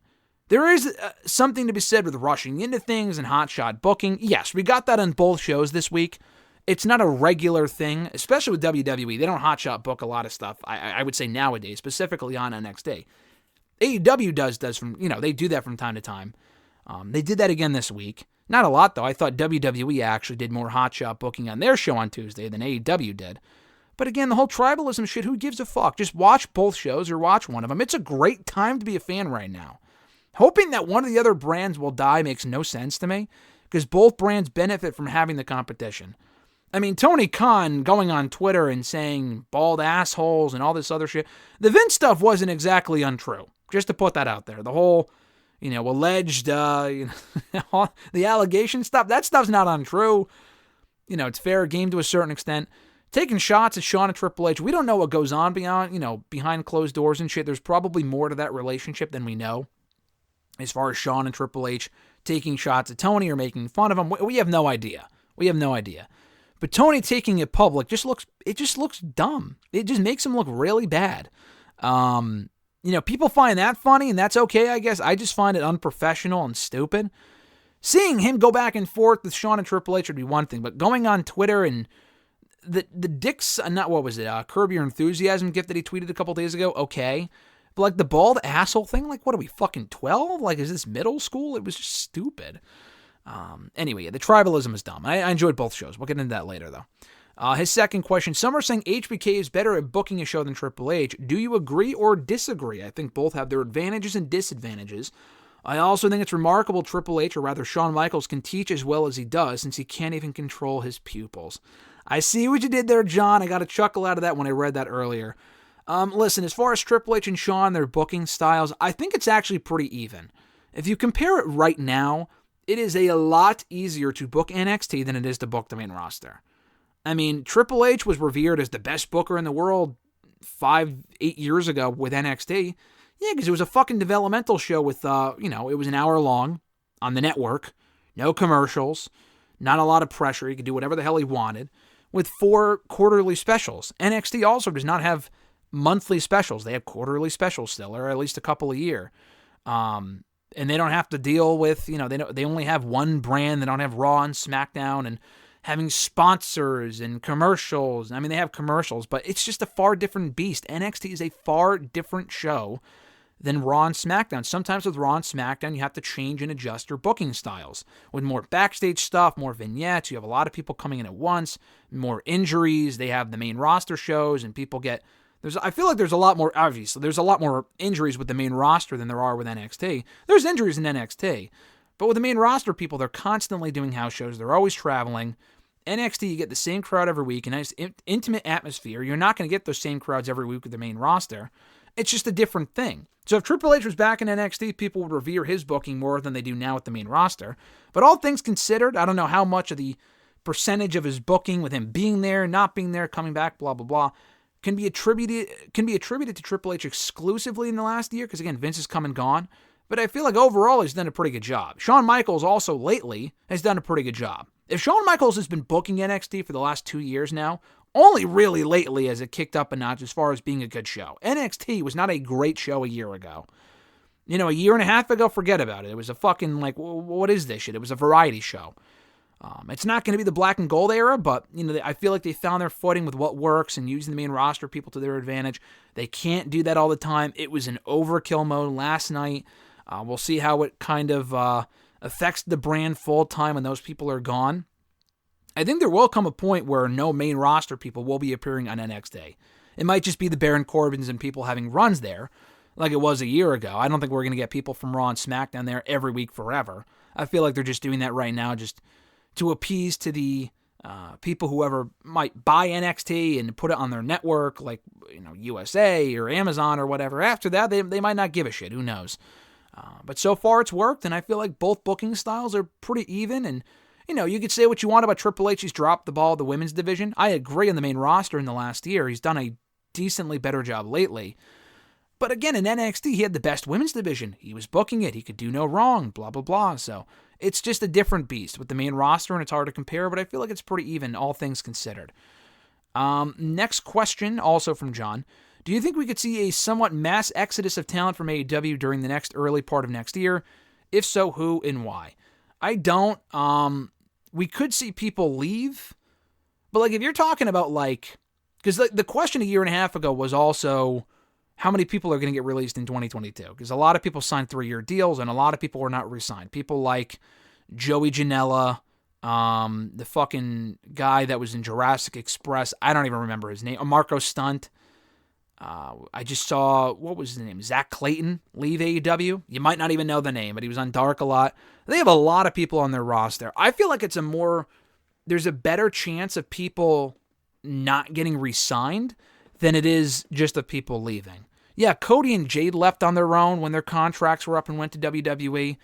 A: There is something to be said with rushing into things and hotshot booking. Yes, we got that on both shows this week. It's not a regular thing, especially with WWE. They don't hotshot book a lot of stuff, I would say nowadays, specifically on NXT. AEW does from, they do that from time to time. They did that again this week. Not a lot, though. I thought WWE actually did more hotshot booking on their show on Tuesday than AEW did. But again, the whole tribalism shit, who gives a fuck? Just watch both shows or watch one of them. It's a great time to be a fan right now. Hoping that one of the other brands will die makes no sense to me, because both brands benefit from having the competition. I mean, Tony Khan going on Twitter and saying bald assholes and all this other shit. The Vince stuff wasn't exactly untrue. Just to put that out there. The whole, alleged, the allegation stuff, that stuff's not untrue. It's fair game to a certain extent. Taking shots at Shawn and Triple H, we don't know what goes on behind closed doors and shit. There's probably more to that relationship than we know. As far as Shawn and Triple H taking shots at Tony or making fun of him, we have no idea. But Tony taking it public just looks dumb. It just makes him look really bad. People find that funny, and that's okay, I guess. I just find it unprofessional and stupid. Seeing him go back and forth with Shawn and Triple H would be one thing, but going on Twitter and the dicks, Curb Your Enthusiasm gift that he tweeted a couple days ago, okay. But, like, the bald asshole thing, like, what are we, fucking 12? Like, is this middle school? It was just stupid. Anyway, the tribalism is dumb. I enjoyed both shows. We'll get into that later, though. His second question, some are saying HBK is better at booking a show than Triple H. Do you agree or disagree? I think both have their advantages and disadvantages. I also think it's remarkable Triple H, or rather Shawn Michaels, can teach as well as he does, since he can't even control his pupils. I see what you did there, John. I got a chuckle out of that when I read that earlier. Listen, as far as Triple H and Shawn, their booking styles, I think it's actually pretty even. If you compare it right now, it is a lot easier to book NXT than it is to book the main roster. I mean, Triple H was revered as the best booker in the world 5-8 years ago with NXT. Yeah, because it was a fucking developmental show with, it was an hour long on the network. No commercials. Not a lot of pressure. He could do whatever the hell he wanted. With 4 quarterly specials. NXT also does not have monthly specials. They have quarterly specials still, or at least a couple a year. And they don't have to deal with, they only have one brand. They don't have Raw and SmackDown and having sponsors and commercials. I mean, they have commercials, but it's just a far different beast. NXT is a far different show than Raw and SmackDown. Sometimes with Raw and SmackDown, you have to change and adjust your booking styles. With more backstage stuff, more vignettes, you have a lot of people coming in at once, more injuries. They have the main roster shows, and people get... I feel like there's a lot more, obviously, there's a lot more injuries with the main roster than there are with NXT. There's injuries in NXT, but with the main roster people, they're constantly doing house shows. They're always traveling. NXT, you get the same crowd every week, a nice intimate atmosphere. You're not going to get those same crowds every week with the main roster. It's just a different thing. So if Triple H was back in NXT, people would revere his booking more than they do now with the main roster. But all things considered, I don't know how much of the percentage of his booking with him being there, not being there, coming back, blah, blah, blah, can be attributed to Triple H exclusively in the last year, because again, Vince has come and gone. But I feel like overall he's done a pretty good job. Shawn Michaels also lately has done a pretty good job. If Shawn Michaels has been booking NXT for the last 2 years now, only really lately has it kicked up a notch as far as being a good show. NXT was not a great show a year ago. A year and a half ago, forget about it. It was a fucking, what is this shit? It was a variety show. It's not going to be the black and gold era, but I feel like they found their footing with what works and using the main roster people to their advantage. They can't do that all the time. It was an overkill mode last night. We'll see how it kind of affects the brand full time when those people are gone. I think there will come a point where no main roster people will be appearing on NXT. It might just be the Baron Corbins and people having runs there, like it was a year ago. I don't think we're going to get people from Raw and SmackDown there every week forever. I feel like they're just doing that right now just to appease to the people whoever might buy NXT and put it on their network, like USA or Amazon or whatever. After that, they might not give a shit. Who knows? But so far it's worked, and I feel like both booking styles are pretty even. And you could say what you want about Triple H. He's dropped the ball at the women's division. I agree on the main roster in the last year. He's done a decently better job lately. But again, in NXT, he had the best women's division. He was booking it. He could do no wrong, blah, blah, blah. So it's just a different beast with the main roster, and it's hard to compare, but I feel like it's pretty even, all things considered. Next question, also from John. Do you think we could see a somewhat mass exodus of talent from AEW during the next early part of next year? If so, who and why? I don't. We could see people leave, but if you're talking about because the question a year and a half ago was also how many people are going to get released in 2022? Because a lot of people signed 3-year deals, and a lot of people were not re-signed. People like Joey Janela, the fucking guy that was in Jurassic Express. I don't even remember his name. Marco Stunt. I just saw, what was his name? Zach Clayton leave AEW. You might not even know the name, but he was on Dark a lot. They have a lot of people on their roster. I feel like there's a better chance of people not getting re-signed than it is just of people leaving. Yeah, Cody and Jade left on their own when their contracts were up and went to WWE.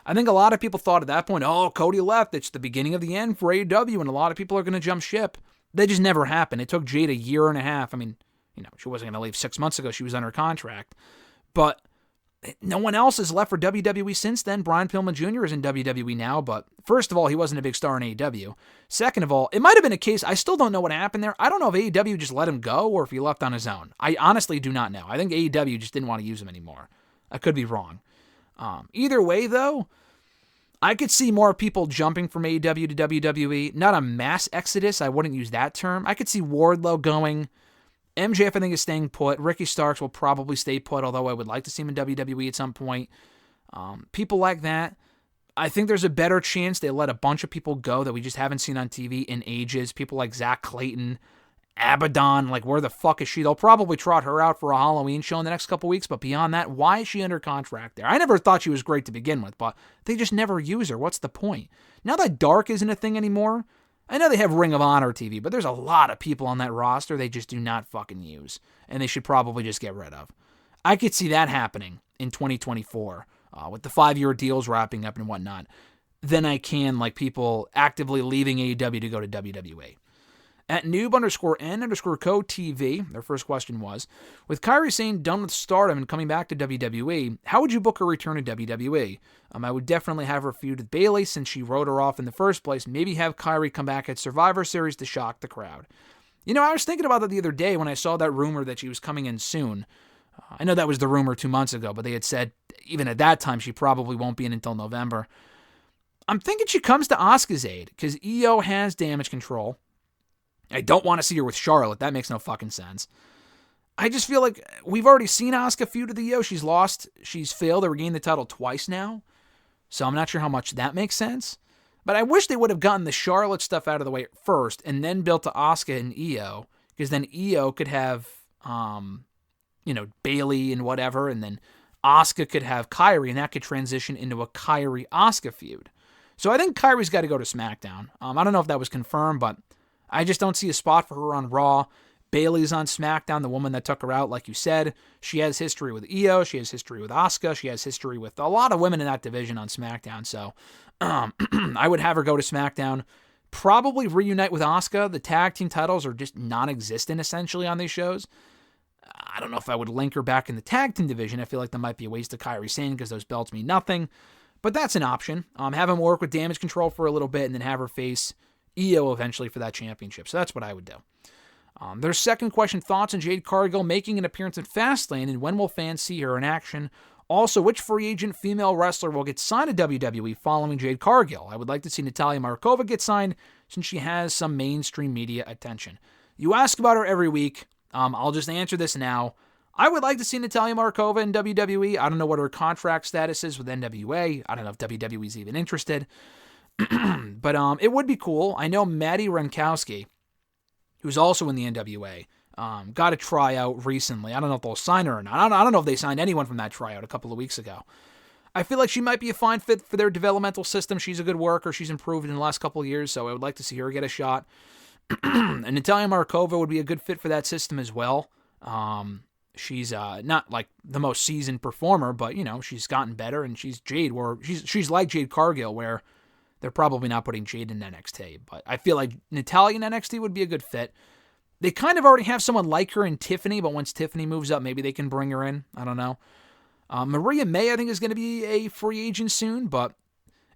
A: I think a lot of people thought at that point, oh, Cody left. It's the beginning of the end for AEW, and a lot of people are going to jump ship. That just never happened. It took Jade a year and a half. I mean, she wasn't going to leave 6 months ago. She was under contract. But no one else has left for WWE since then. Brian Pillman Jr. is in WWE now, but first of all, he wasn't a big star in AEW. Second of all, it might have been a case, I still don't know what happened there. I don't know if AEW just let him go or if he left on his own. I honestly do not know. I think AEW just didn't want to use him anymore. I could be wrong. Either way, though, I could see more people jumping from AEW to WWE. Not a mass exodus. I wouldn't use that term. I could see Wardlow going. MJF, I think, is staying put. Ricky Starks will probably stay put, although I would like to see him in WWE at some point. People like that. I think there's a better chance they let a bunch of people go that we just haven't seen on TV in ages. People like Zach Clayton, Abaddon, where the fuck is she? They'll probably trot her out for a Halloween show in the next couple weeks, but beyond that, why is she under contract there? I never thought she was great to begin with, but they just never use her. What's the point? Now that Dark isn't a thing anymore, I know they have Ring of Honor TV, but there's a lot of people on that roster they just do not fucking use, and they should probably just get rid of. I could see that happening in 2024 with the 5-year deals wrapping up and whatnot. Then I can, people actively leaving AEW to go to WWE. At noob_n_co TV, their first question was, with Kairi Sane done with Stardom and coming back to WWE, how would you book her return to WWE? I would definitely have her feud with Bayley since she wrote her off in the first place. Maybe have Kairi come back at Survivor Series to shock the crowd. I was thinking about that the other day when I saw that rumor that she was coming in soon. I know that was the rumor 2 months ago, but they had said even at that time she probably won't be in until November. I'm thinking she comes to Asuka's aid because Io has damage control. I don't want to see her with Charlotte. That makes no fucking sense. I just feel like we've already seen Asuka feud with Io. She's lost. She's failed to regain the title twice now. So I'm not sure how much that makes sense. But I wish they would have gotten the Charlotte stuff out of the way first and then built to Asuka and Io. Because then Io could have, Bailey and whatever. And then Asuka could have Kairi. And that could transition into a Kairi-Asuka feud. So I think Kairi's got to go to SmackDown. I don't know if that was confirmed, but I just don't see a spot for her on Raw. Bailey's on SmackDown, the woman that took her out, like you said. She has history with Io. She has history with Asuka. She has history with a lot of women in that division on SmackDown. So I would have her go to SmackDown. Probably reunite with Asuka. The tag team titles are just non-existent, essentially, on these shows. I don't know if I would link her back in the tag team division. I feel like that might be a waste of Kairi Sane because those belts mean nothing. But that's an option. Have him work with damage control for a little bit and then have her face Io eventually for that championship. So that's what I would do. Their second question, thoughts on Jade Cargill making an appearance at Fastlane, and when will fans see her in action? Also, which free agent female wrestler will get signed to WWE following Jade Cargill? I would like to see Natalia Markova get signed since she has some mainstream media attention. You ask about her every week. I'll just answer this now. I would like to see Natalia Markova in WWE. I don't know what her contract status is with NWA. I don't know if WWE's even interested. But it would be cool. I know Maddie Renkowski, who's also in the NWA, got a tryout recently. I don't know if they'll sign her or not. I don't know if they signed anyone from that tryout a couple of weeks ago. I feel like she might be a fine fit for their developmental system. She's a good worker. She's improved in the last couple of years, so I would like to see her get a shot. And Natalia Markova would be a good fit for that system as well. She's not like the most seasoned performer, but, she's gotten better, and she's Jade, where she's like Jade Cargill, where they're probably not putting Jade in NXT, but I feel like Natalia in NXT would be a good fit. They kind of already have someone like her in Tiffany, but once Tiffany moves up, maybe they can bring her in. I don't know. Maria May, I think, is going to be a free agent soon, but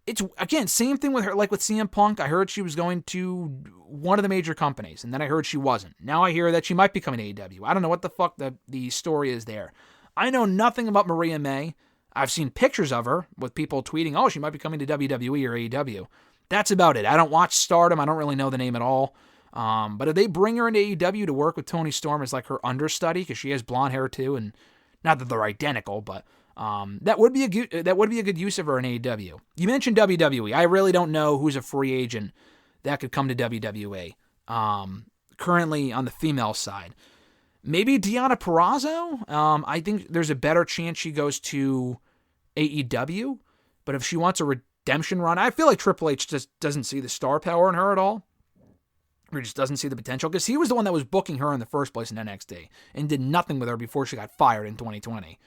A: it's, again, same thing with her, like with CM Punk. I heard she was going to one of the major companies, and then I heard she wasn't. Now I hear that she might be coming to AEW. I don't know what the fuck the story is there. I know nothing about Maria May. I've seen pictures of her with people tweeting, oh, she might be coming to WWE or AEW. That's about it. I don't watch Stardom. I don't really know the name at all. But if they bring her into AEW to work with Toni Storm as like her understudy, because she has blonde hair too, and not that they're identical, but that would be a good use of her in AEW. You mentioned WWE. I really don't know who's a free agent that could come to WWE. Currently on the female side. Maybe Deonna Purrazzo. I think there's a better chance she goes to AEW. But if she wants a redemption run, I feel like Triple H just doesn't see the star power in her at all. Or just doesn't see the potential. Because he was the one that was booking her in the first place in NXT. And did nothing with her before she got fired in 2020.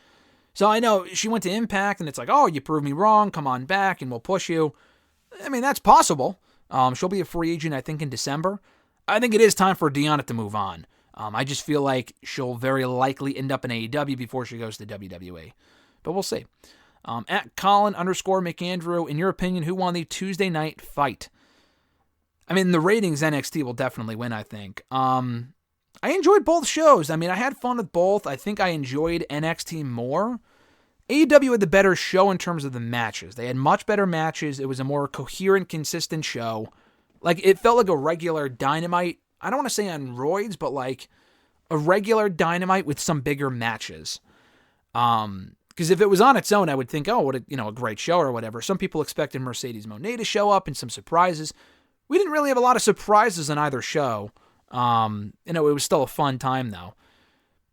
A: So I know she went to Impact and it's like, oh, you proved me wrong. Come on back and we'll push you. I mean, that's possible. She'll be a free agent, I think, in December. I think it is time for Deonna to move on. I just feel like she'll very likely end up in AEW before she goes to WWE. But we'll see. At Colin_McAndrew, in your opinion, who won the Tuesday night fight? I mean, the ratings, NXT will definitely win, I think. I enjoyed both shows. I mean, I had fun with both. I think I enjoyed NXT more. AEW had the better show in terms of the matches. They had much better matches. It was a more coherent, consistent show. Like, it felt like a regular Dynamite. I don't want to say on roids, but like a regular Dynamite with some bigger matches. Because if it was on its own, I would think, oh, what a great show or whatever. Some people expected Mercedes Moné to show up and some surprises. We didn't really have a lot of surprises on either show. It was still a fun time though.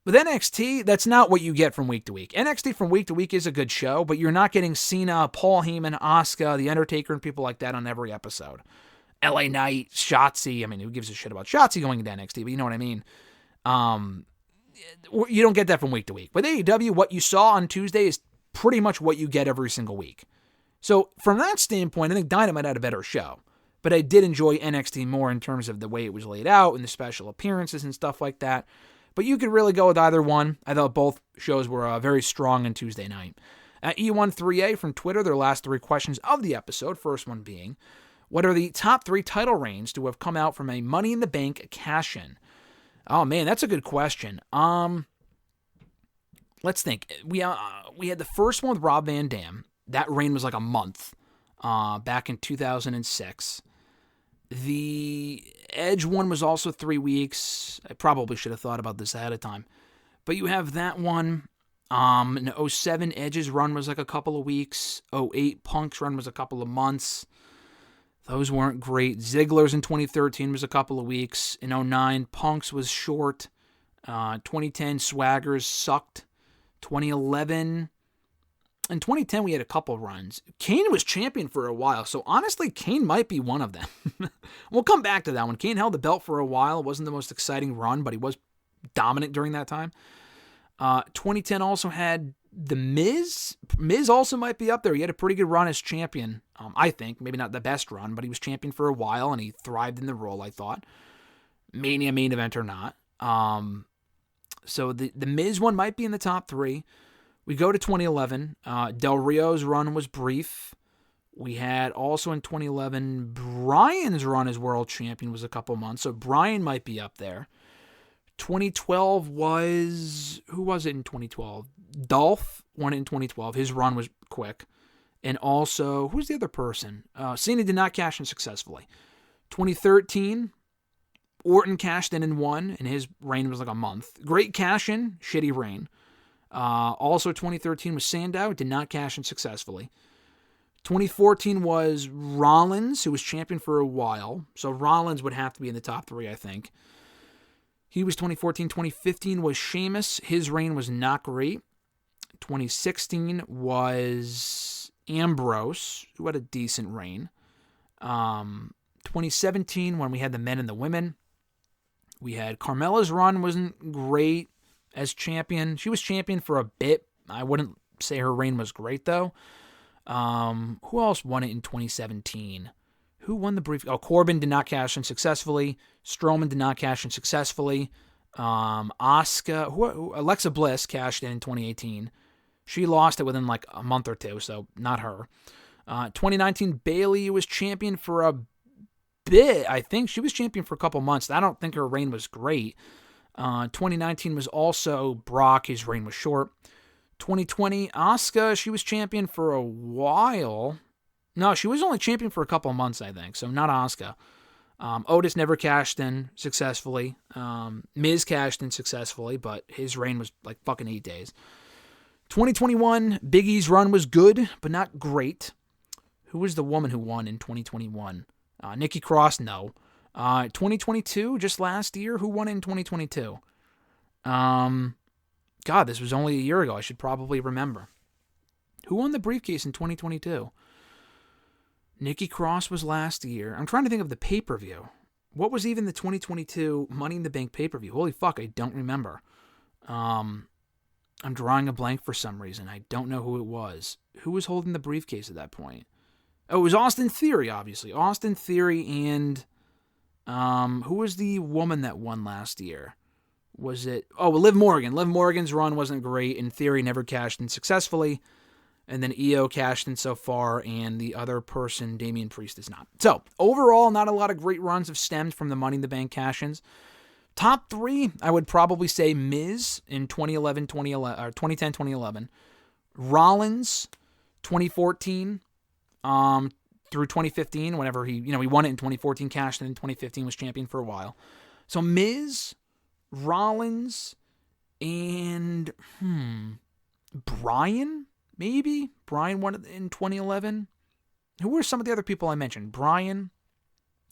A: With NXT, that's not what you get from week to week. NXT from week to week is a good show, but you're not getting Cena, Paul Heyman, Asuka, The Undertaker, and people like that on every episode. LA Knight, Shotzi. I mean, who gives a shit about Shotzi going into NXT, but you know what I mean. You don't get that from week to week. With AEW, what you saw on Tuesday is pretty much what you get every single week. So from that standpoint, I think Dynamite had a better show. But I did enjoy NXT more in terms of the way it was laid out and the special appearances and stuff like that. But you could really go with either one. I thought both shows were very strong on Tuesday night. At E13A from Twitter, their last three questions of the episode, first one being, what are the top three title reigns to have come out from a Money in the Bank cash-in? Oh, man, that's a good question. Let's think. We had the first one with Rob Van Dam. That reign was like a month. back in 2006. The Edge one was also 3 weeks. I probably should have thought about this ahead of time. But you have that one. In 07, Edge's run was like a couple of weeks. 08, Punk's run was a couple of months. Those weren't great. Ziggler's in 2013 was a couple of weeks. In 09, Punk's was short. 2010, Swagger's sucked. 2011... In 2010, we had a couple runs. Kane was champion for a while, so honestly, Kane might be one of them. We'll come back to that one. Kane held the belt for a while. It wasn't the most exciting run, but he was dominant during that time. 2010 also had The Miz. Miz also might be up there. He had a pretty good run as champion, I think. Maybe not the best run, but he was champion for a while, and he thrived in the role, I thought. Mania main event or not. So the Miz one might be in the top 3. We go to 2011. Del Rio's run was brief. We had also in 2011, Bryan's run as world champion was a couple months, so Bryan might be up there. 2012 was... Who was it in 2012? Dolph won it in 2012. His run was quick. And also, who's the other person? Cena did not cash in successfully. 2013, Orton cashed in and won, and his reign was like a month. Great cash in, shitty reign. Also 2013 was Sandow, did not cash in successfully. 2014 was Rollins, who was champion for a while. So Rollins would have to be in the top 3, I think. He was 2014. 2015 was Sheamus. His reign was not great. 2016 was Ambrose, who had a decent reign. 2017, when we had the men and the women, we had Carmella's run wasn't great. As champion. She was champion for a bit. I wouldn't say her reign was great, though. Who else won it in 2017? Who won the brief? Oh, Corbin did not cash in successfully. Strowman did not cash in successfully. Alexa Bliss cashed in 2018. She lost it within like a month or two, so not her. 2019, Bayley was champion for a bit. I think she was champion for a couple months. I don't think her reign was great. 2019 was also Brock. His reign was short. 2020, Asuka, she was champion for a while. No, she was only champion for a couple of months, I think, so not Asuka. Otis never cashed in successfully. Miz cashed in successfully, but his reign was like fucking 8 days. 2021, Big E's run was good, but not great. Who was the woman who won in 2021? Nikki Cross, no. 2022, just last year, who won in 2022? God, this was only a year ago. I should probably remember. Who won the briefcase in 2022? Nikki Cross was last year. I'm trying to think of the pay-per-view. What was even the 2022 Money in the Bank pay-per-view? Holy fuck, I don't remember. I'm drawing a blank for some reason. I don't know who it was. Who was holding the briefcase at that point? Oh, it was Austin Theory, obviously. Austin Theory and... who was the woman that won last year? Was it... Oh, Liv Morgan. Liv Morgan's run wasn't great. In Theory, never cashed in successfully. And then Io cashed in so far, and the other person, Damian Priest, is not. So, overall, not a lot of great runs have stemmed from the Money in the Bank cash-ins. Top 3, I would probably say Miz in 2010, 2011. Rollins, 2014, through 2015, whenever he won it in 2014, cashed in 2015, was champion for a while. So Miz, Rollins, and Bryan, maybe? Bryan won it in 2011. Who were some of the other people I mentioned? Bryan.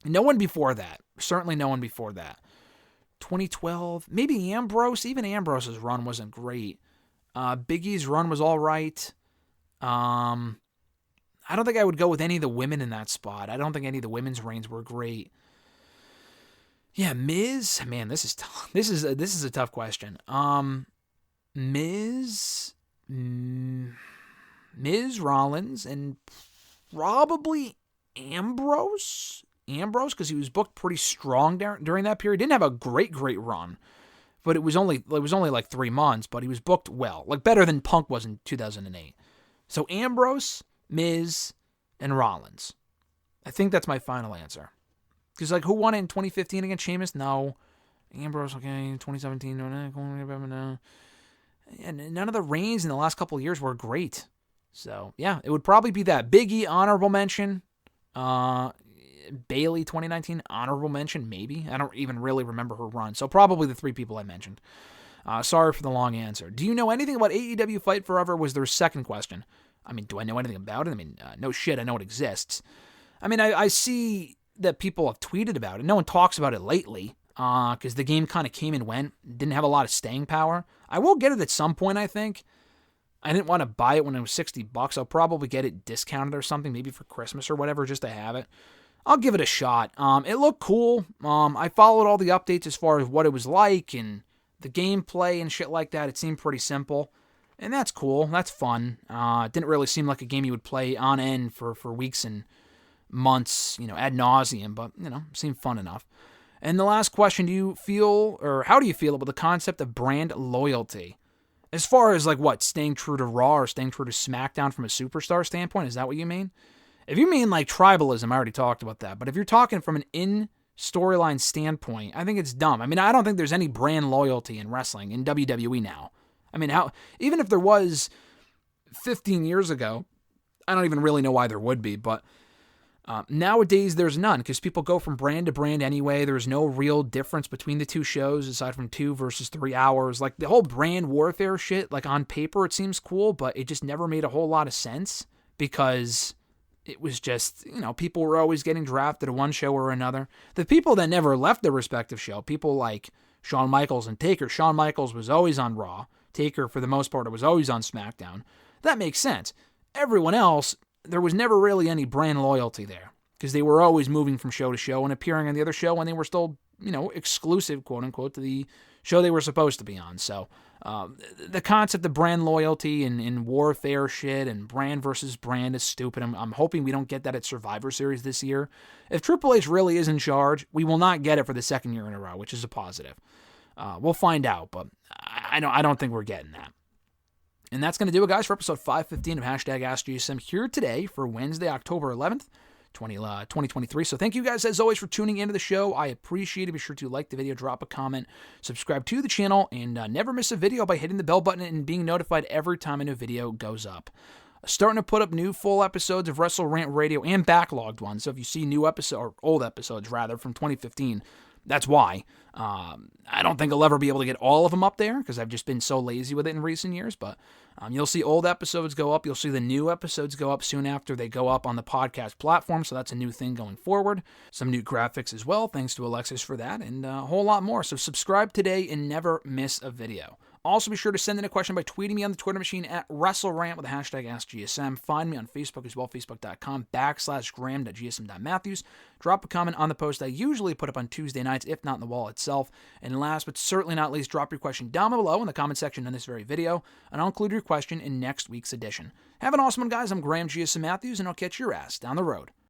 A: No one before that. Certainly no one before that. 2012, maybe Ambrose. Even Ambrose's run wasn't great. Big E's run was all right. I don't think I would go with any of the women in that spot. I don't think any of the women's reigns were great. Yeah, Miz. Man, this is tough. This is a tough question. Miz, Rollins, and probably Ambrose. Ambrose, because he was booked pretty strong during that period. Didn't have a great run, but it was only like 3 months. But he was booked well, like better than Punk was in 2008. So Ambrose, Miz, and Rollins. I think that's my final answer. Because like, who won it in 2015 against Sheamus? No. Ambrose, okay. 2017, no. And none of the reigns in the last couple of years were great. So, yeah, it would probably be that. Big E, honorable mention. Bailey, 2019, honorable mention, maybe. I don't even really remember her run. So probably the 3 people I mentioned. Sorry for the long answer. Do you know anything about AEW Fight Forever was their second question. I mean, do I know anything about it? I mean, no shit, I know it exists. I mean, I see that people have tweeted about it. No one talks about it lately because the game kind of came and went. Didn't have a lot of staying power. I will get it at some point, I think. I didn't want to buy it when it was $60. I'll probably get it discounted or something, maybe for Christmas or whatever, just to have it. I'll give it a shot. It looked cool. I followed all the updates as far as what it was like and the gameplay and shit like that. It seemed pretty simple. And that's cool. That's fun. It didn't really seem like a game you would play on end for weeks and months, ad nauseum, but, seemed fun enough. And the last question, how do you feel about the concept of brand loyalty? As far as, staying true to Raw or staying true to SmackDown from a superstar standpoint, is that what you mean? If you mean, tribalism, I already talked about that. But if you're talking from an in-storyline standpoint, I think it's dumb. I mean, I don't think there's any brand loyalty in wrestling, in WWE now. I mean, even if there was 15 years ago, I don't even really know why there would be, but nowadays there's none because people go from brand to brand anyway. There's no real difference between the 2 shows aside from 2 versus 3 hours. The whole brand warfare shit, on paper it seems cool, but it just never made a whole lot of sense because it was just, people were always getting drafted to one show or another. The people that never left their respective show, people like Shawn Michaels and Taker. Shawn Michaels was always on Raw. Taker, for the most part, was always on SmackDown. That makes sense. Everyone else, there was never really any brand loyalty there because they were always moving from show to show and appearing on the other show when they were still, exclusive, quote unquote, to the show they were supposed to be on. So the concept of brand loyalty and warfare shit and brand versus brand is stupid. I'm hoping we don't get that at Survivor Series this year. If Triple H really is in charge, we will not get it for the second year in a row, which is a positive. We'll find out, but I don't think we're getting that. And that's going to do it, guys, for episode 515 of #AskGSM here today for Wednesday, October 11th, 2023. So thank you guys, as always, for tuning into the show. I appreciate it. Be sure to like the video, drop a comment, subscribe to the channel, and never miss a video by hitting the bell button and being notified every time a new video goes up. Starting to put up new full episodes of WrestleRant Radio and backlogged ones. So if you see new episodes, or old episodes, rather, from 2015, that's why. I don't think I'll ever be able to get all of them up there because I've just been so lazy with it in recent years, but you'll see old episodes go up. You'll see the new episodes go up soon after they go up on the podcast platform, so that's a new thing going forward. Some new graphics as well, thanks to Alexis for that, and a whole lot more. So subscribe today and never miss a video. Also, be sure to send in a question by tweeting me on the Twitter machine at WrestleRant with the #AskGSM. Find me on Facebook as well, facebook.com/gram.gsm.matthews. Drop a comment on the post I usually put up on Tuesday nights, if not in the wall itself. And last but certainly not least, drop your question down below in the comment section on this very video, and I'll include your question in next week's edition. Have an awesome one, guys. I'm Graham GSM Matthews, and I'll catch your ass down the road.